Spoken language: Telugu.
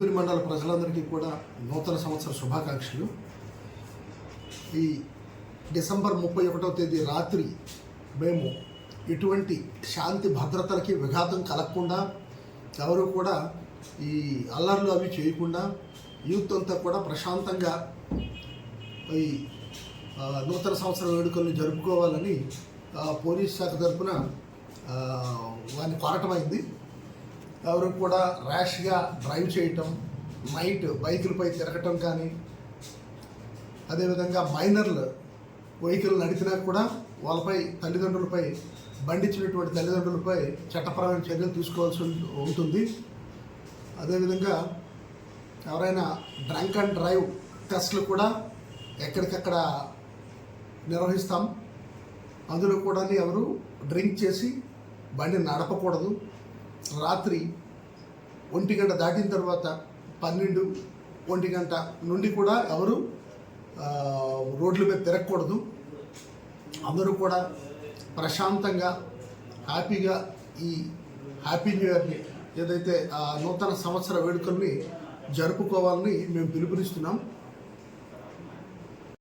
మండల ప్రజలందరికీ కూడా నూతన సంవత్సర శుభాకాంక్షలు. ఈ డిసెంబర్ 31వ తేదీ రాత్రి మేము ఎటువంటి శాంతి భద్రతలకి విఘాతం కలగకుండా, ఎవరు కూడా ఈ అల్లర్లు అవి చేయకుండా యూత్ అంతా కూడా ప్రశాంతంగా ఈ నూతన సంవత్సర వేడుకలను జరుపుకోవాలని పోలీస్ శాఖ తరఫున వారిని కోరటమైంది. ఎవరు కూడా ర్యాష్గా డ్రైవ్ చేయటం, నైట్ బైకులపై తిరగటం కానీ, అదేవిధంగా మైనర్లు వెహికల్ నడిపినా కూడా వాళ్ళపై బండిచ్చినటువంటి తల్లిదండ్రులపై చట్టపరమైన చర్యలు తీసుకోవాల్సి ఉంటుంది. అదేవిధంగా ఎవరైనా డ్రంక్ అండ్ డ్రైవ్ టెస్ట్లు కూడా ఎక్కడికక్కడ నిర్వహిస్తాం. అందులో కూడా ఎవరు డ్రింక్ చేసి బండి నడపకూడదు. రాత్రి 1 గంట దాటిన తర్వాత 12-1 గంట నుండి కూడా ఎవరు రోడ్ల మీద తిరగకూడదు. అందరూ కూడా ప్రశాంతంగా హ్యాపీగా ఈ హ్యాపీ న్యూ ఇయర్ని, ఏదైతే నూతన సంవత్సర వేడుకల్ని జరుపుకోవాలని మేము పిలుపునిస్తున్నాం.